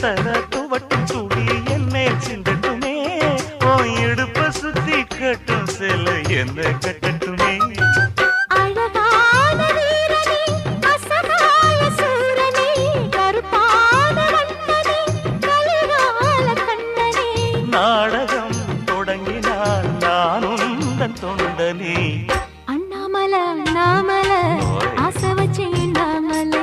தர துவட்டும் துளி என்னே சிந்தட்டுமே ஓ இடுப்ப சுத்தி கட்டும் சில என்ன கட்டட்டுமே நாடகம் தொடங்கினால் நானும் தொண்டனே அண்ணாமல அண்ணாமல ஆசை வச்சு அண்ணாமல